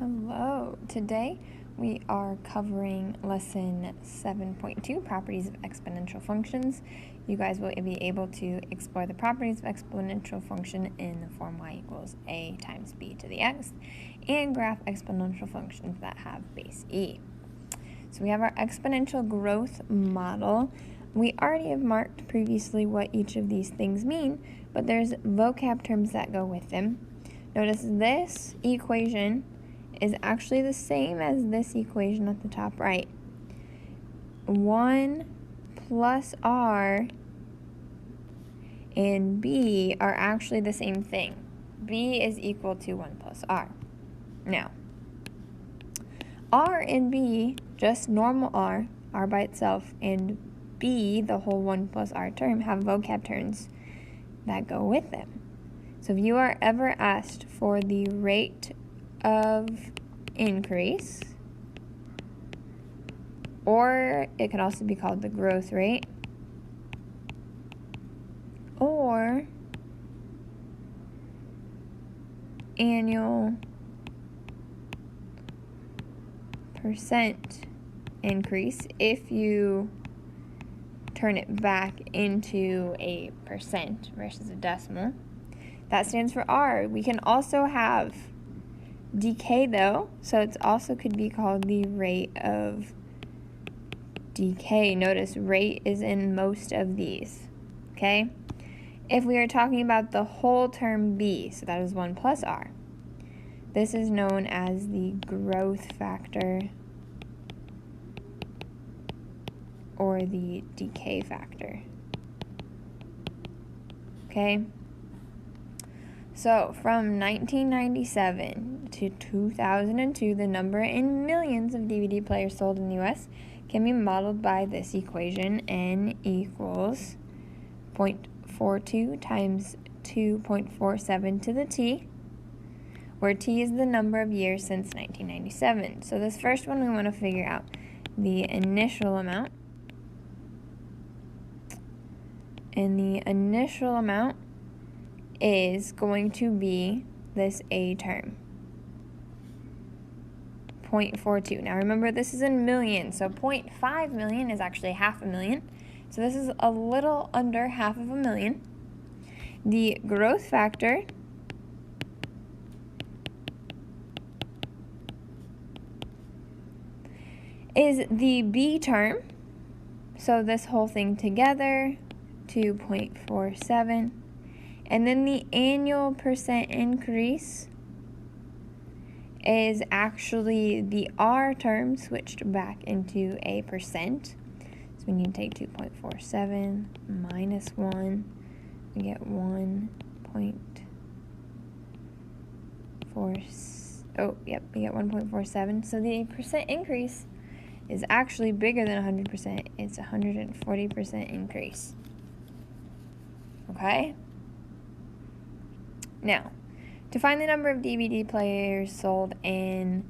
Hello. Today we are covering lesson 7.2, properties of exponential functions. You guys will be able to explore the properties of exponential function in the form y equals a times b to the x and graph exponential functions that have base e. So we have our exponential growth model. We already have marked previously what each of these things mean, but there's vocab terms that go with them. Notice this equation is actually the same as this equation at the top right. 1 plus r and b are actually the same thing. b is equal to 1 plus r. Now, r and b, just normal r by itself, and b, the whole 1 plus r term, have vocab terms that go with them. So if you are ever asked for the rate of increase, or it can also be called the growth rate, or annual percent increase, if you turn it back into a percent versus a decimal, that stands for R. We can also have decay though, so it also could be called the rate of decay. Notice rate is in most of these, okay? If we are talking about the whole term b, so that is 1 plus r, this is known as the growth factor or the decay factor, okay? So, from 1997 to 2002, the number in millions of DVD players sold in the U.S. can be modeled by this equation, n equals 0.42 times 2.47 to the t, where t is the number of years since 1997. So this first one we want to figure out the initial amount, and the initial amount is going to be this a term, 0.42. Now remember, this is in millions, so 0.5 million is actually half a million. So this is a little under half of a million. The growth factor is the b term, so this whole thing together, 2.47. And then the annual percent increase is actually the r term switched back into a percent. So we need to take 2.47 minus 1. We get 1.47. So the percent increase is actually bigger than 100%. It's 140% increase. Okay? Now, to find the number of DVD players sold in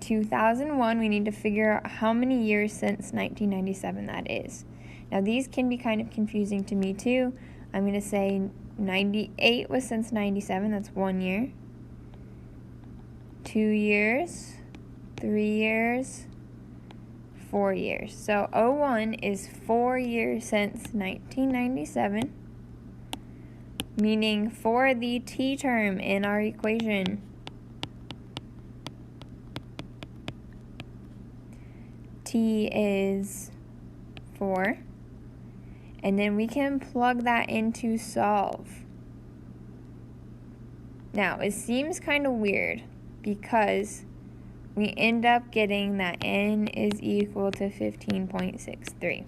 2001, we need to figure out how many years since 1997 that is. Now, these can be kind of confusing to me too. I'm going to say 98 was since 97, that's 1 year. 2 years, 3 years, 4 years. So 01 is 4 years since 1997. Meaning for the t term in our equation, t is 4, and then we can plug that into solve. Now, it seems kind of weird because we end up getting that n is equal to 15.63.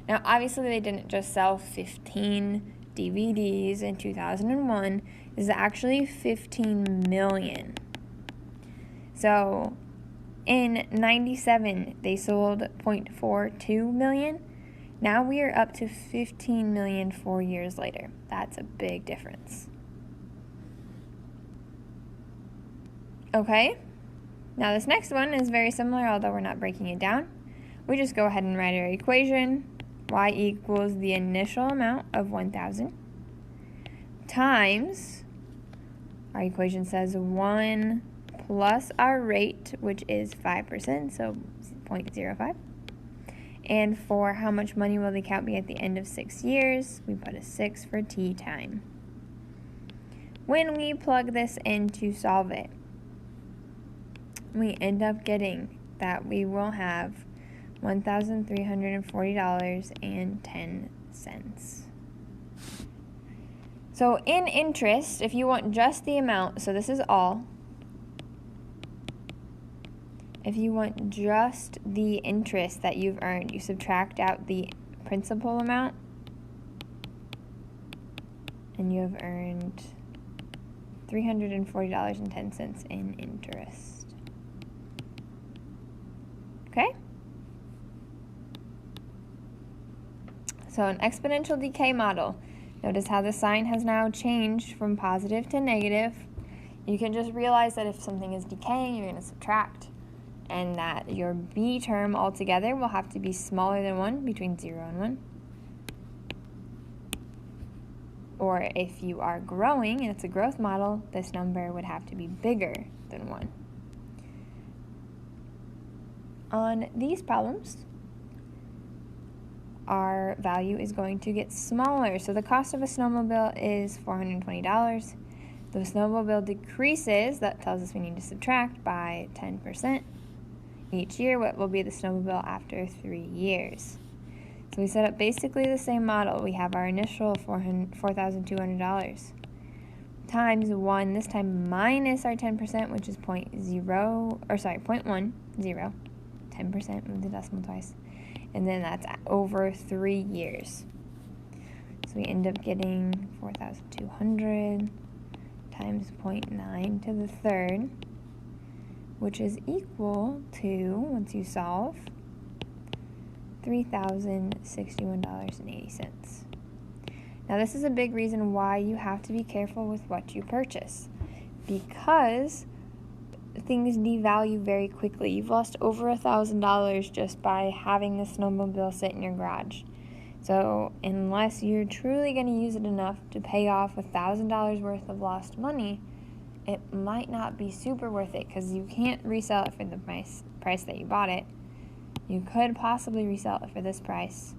Now, obviously, they didn't just sell 15 DVDs in 2001. Is actually 15 million. So in 97 they sold 0.42 million. Now we are up to 15 million 4 years later. That's a big difference. Okay, now this next one is very similar, although we're not breaking it down. We just go ahead and write our equation. Y equals the initial amount of 1,000 times, our equation says 1 plus our rate, which is 5%, so 0.05. And for how much money will the account be at the end of 6 years, we put a 6 for t time. When we plug this in to solve it, we end up getting that we will have $1,340.10. So in interest, if you want just the amount, so this is all, if you want just the interest that you've earned, you subtract out the principal amount, and you have earned $340.10 in interest. Okay? So an exponential decay model. Notice how the sign has now changed from positive to negative. You can just realize that if something is decaying, you're going to subtract, and that your b term altogether will have to be smaller than 1, between 0 and 1. Or if you are growing and it's a growth model, this number would have to be bigger than 1. On these problems, our value is going to get smaller. So the cost of a snowmobile is $420. The snowmobile decreases, that tells us we need to subtract by 10%. Each year, what will be the snowmobile after 3 years? So we set up basically the same model. We have our initial $4,200 times 1, this time minus our 10%, which is 0.10, 10%, move the decimal twice. And then that's over 3 years. So we end up getting 4,200 times 0.9 to the third, which is equal to, once you solve, $3,061.80. Now this is a big reason why you have to be careful with what you purchase, because things devalue very quickly. You've lost over $1,000 just by having the snowmobile sit in your garage. So unless you're truly going to use it enough to pay off $1,000 worth of lost money, it might not be super worth it, because you can't resell it for the price that you bought it. You could possibly resell it for this price,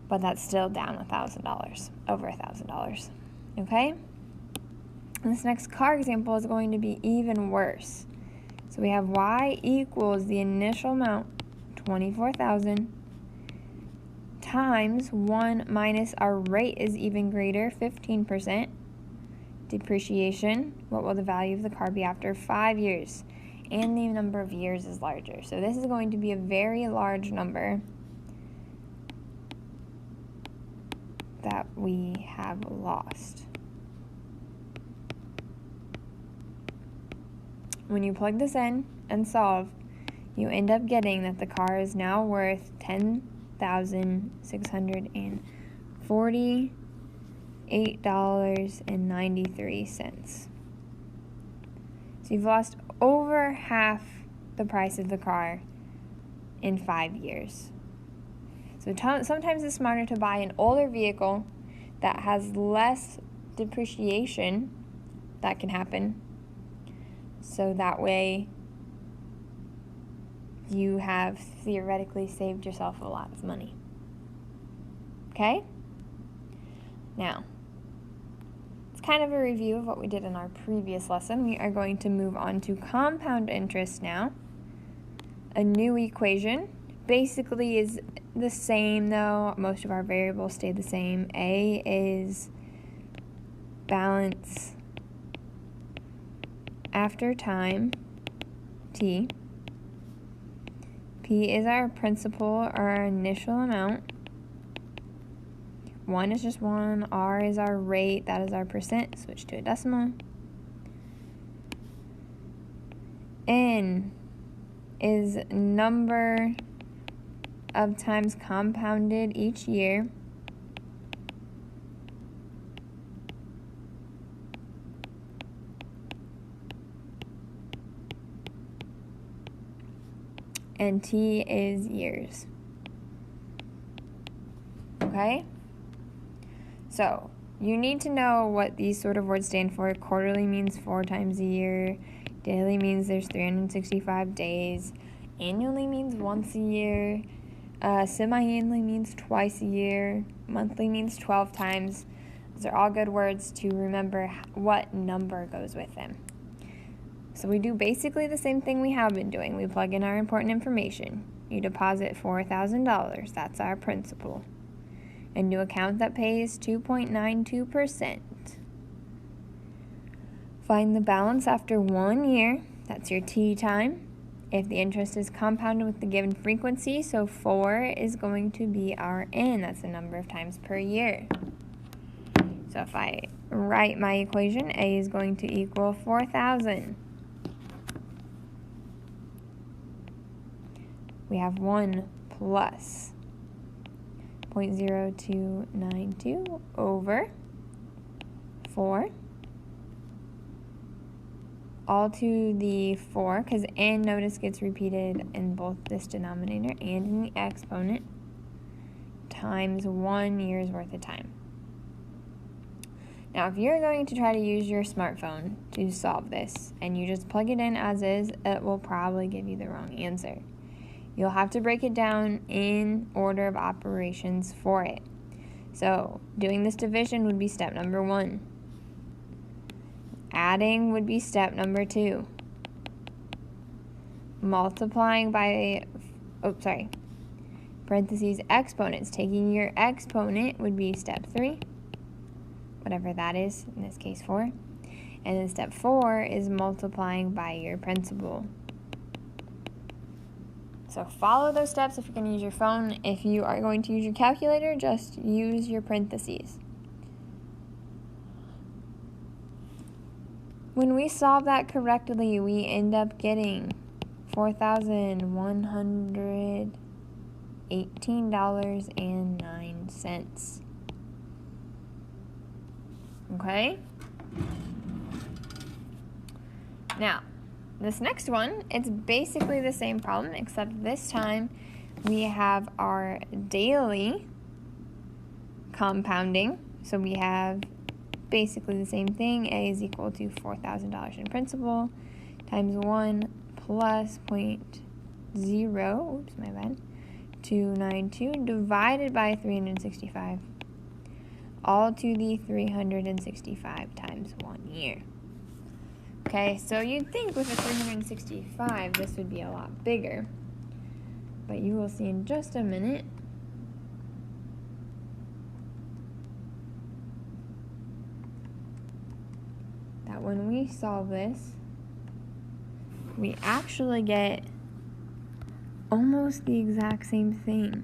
but that's still down $1,000, over $1,000. Okay? This next car example is going to be even worse. So we have y equals the initial amount, 24,000, times 1 minus our rate is even greater, 15%. Depreciation, what will the value of the car be after 5 years? And the number of years is larger. So this is going to be a very large number that we have lost. When you plug this in and solve, you end up getting that the car is now worth $10,648.93. So you've lost over half the price of the car in 5 years. So sometimes it's smarter to buy an older vehicle that has less depreciation that can happen, so that way you have theoretically saved yourself a lot of money. Okay? Now, it's kind of a review of what we did in our previous lesson. We are going to move on to compound interest now. A new equation. Basically is the same though. Most of our variables stay the same. A is balance after time, t. P is our principal, or our initial amount. 1 is just 1. R is our rate, that is our percent. Switch to a decimal. N is number of times compounded each year. And T is years. Okay? So, You need to know what these sort of words stand for. Quarterly means 4 times a year. Daily means there's 365 days. Annually means once a year. Semi-annually means twice a year. Monthly means 12 times. Those are all good words to remember what number goes with them. So we do basically the same thing we have been doing. We plug in our important information. You deposit $4,000. That's our principal. A new account that pays 2.92%. Find the balance after 1 year. That's your T time. If the interest is compounded with the given frequency, so 4 is going to be our N. That's the number of times per year. So if I write my equation, A is going to equal 4,000. We have 1 plus 0.0292 over 4, all to the 4, because N, notice, gets repeated in both this denominator and in the exponent, times 1 year's worth of time. Now, if you're going to try to use your smartphone to solve this, and you just plug it in as is, it will probably give you the wrong answer. You'll have to break it down in order of operations for it. So, doing this division would be step number 1. Adding would be step number 2. Multiplying by, parentheses, exponents. Taking your exponent would be step 3, whatever that is, in this case 4. And then step 4 is multiplying by your principal. So follow those steps if you're going to use your phone. If you are going to use your calculator, just use your parentheses. When we solve that correctly, we end up getting $4,118.09. Okay? Now, this next one, it's basically the same problem, except this time we have our daily compounding. So we have basically the same thing. A is equal to $4,000 in principal times 1 plus 292 divided by 365, all to the 365 times 1 year. Okay, so you'd think with a 365 this would be a lot bigger, but you will see in just a minute that when we solve this, we actually get almost the exact same thing.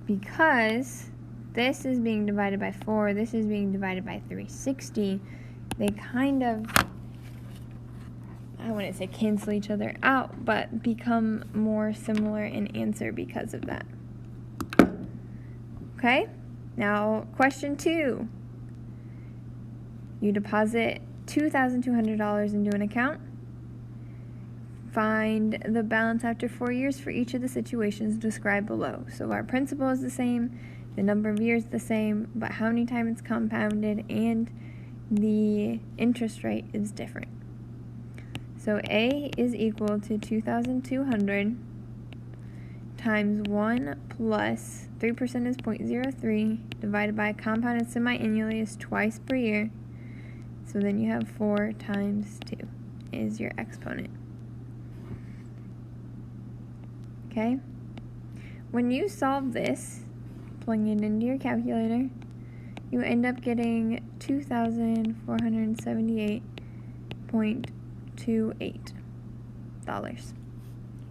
Because this is being divided by 4, this is being divided by 360, they kind of, I wouldn't say cancel each other out, but become more similar in answer because of that. Okay, now question 2. You deposit $2,200 into an account. Find the balance after 4 years for each of the situations described below. So our principal is the same, the number of years the same, but how many times it's compounded and the interest rate is different. So A is equal to 2,200 times 1 plus 3% is 0.03 divided by compounded semi-annually is twice per year. So then you have 4 times 2 is your exponent. Okay? When you solve this, plug it into your calculator, you end up getting $2,478.28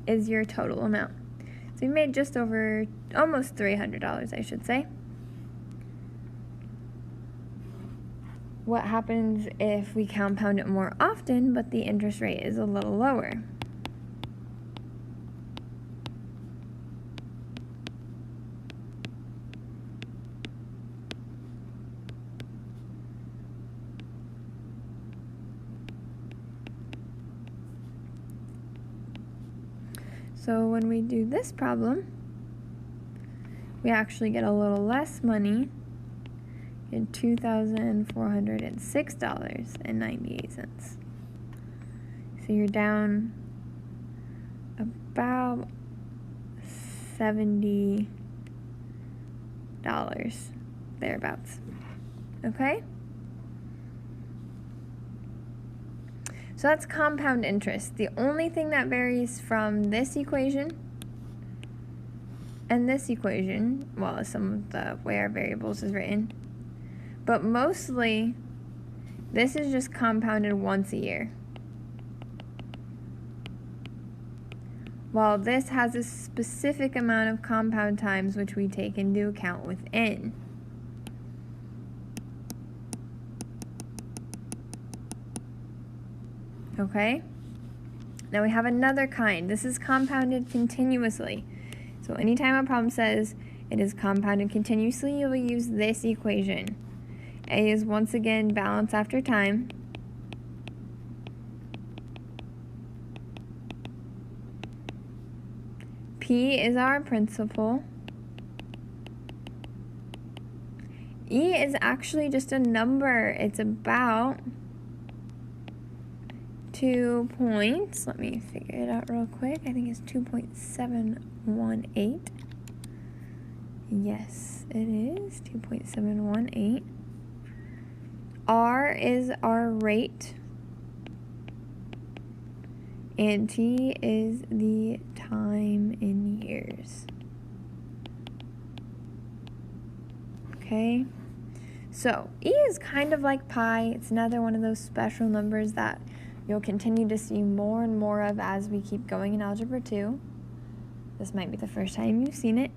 is your total amount. So you made just over, almost $300, I should say. What happens if we compound it more often, but the interest rate is a little lower? So when we do this problem, we actually get a little less money, get $2,406.98. So you're down about $70 thereabouts. Okay? So that's compound interest. The only thing that varies from this equation and this equation, well, is some of the way our variables is written, but mostly this is just compounded once a year, while this has a specific amount of compound times which we take into account within. Okay? Now we have another kind. This is compounded continuously. So anytime a problem says it is compounded continuously, you will use this equation. A is once again balance after time. P is our principal. E is actually just a number. It's about 2 points. Let me figure it out real quick. I think it's 2.718. Yes, it is 2.718. R is our rate. And T is the time in years. Okay? So, E is kind of like pi. It's another one of those special numbers that you'll continue to see more and more of as we keep going in Algebra 2. This might be the first time you've seen it.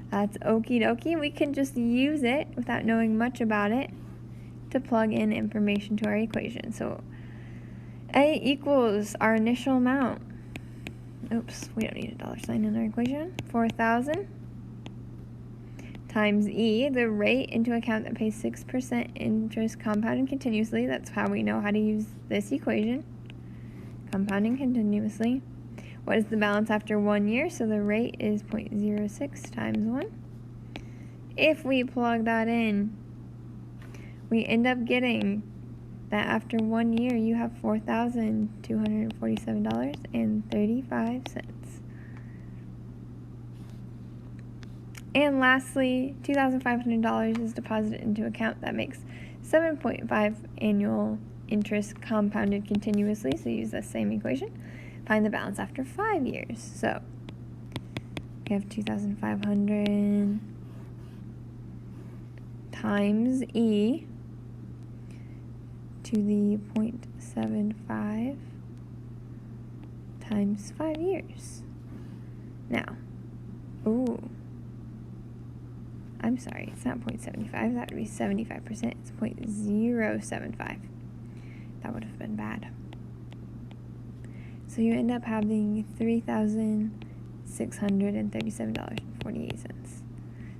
That's okie dokie. We can just use it without knowing much about it to plug in information to our equation. So A equals our initial amount. Oops, we don't need a dollar sign in our equation. 4,000 times E, the rate into account that pays 6% interest compounded continuously. That's how we know how to use this equation. Compounding continuously. What is the balance after 1 year? So the rate is 0.06 times 1. If we plug that in, we end up getting that after 1 year you have $4,247.35. And lastly, $2,500 is deposited into account that makes 7.5 annual interest compounded continuously. So use the same equation. Find the balance after 5 years. So we have 2,500 times E to the 0.75 times 5 years. Now, I'm sorry, it's not 0.75, that would be 75%, it's 0.075. That would have been bad. So you end up having $3,637.48.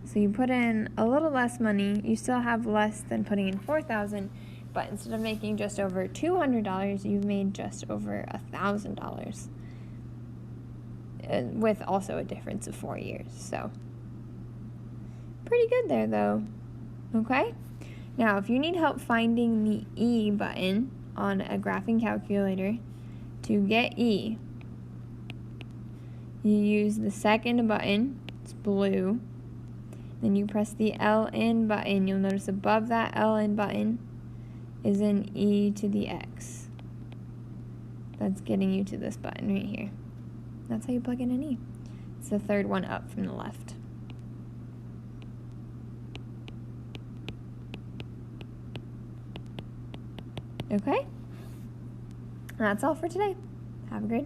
So you put in a little less money, you still have less than putting in $4,000, but instead of making just over $200, you've made just over $1,000, with also a difference of 4 years. So pretty good there though. Okay? Now, if you need help finding the E button on a graphing calculator, to get E, you use the second button, it's blue, then you press the LN button. You'll notice above that LN button is an E to the X. That's getting you to this button right here. That's how you plug in an E. It's the third one up from the left. Okay? That's all for today. Have a great day.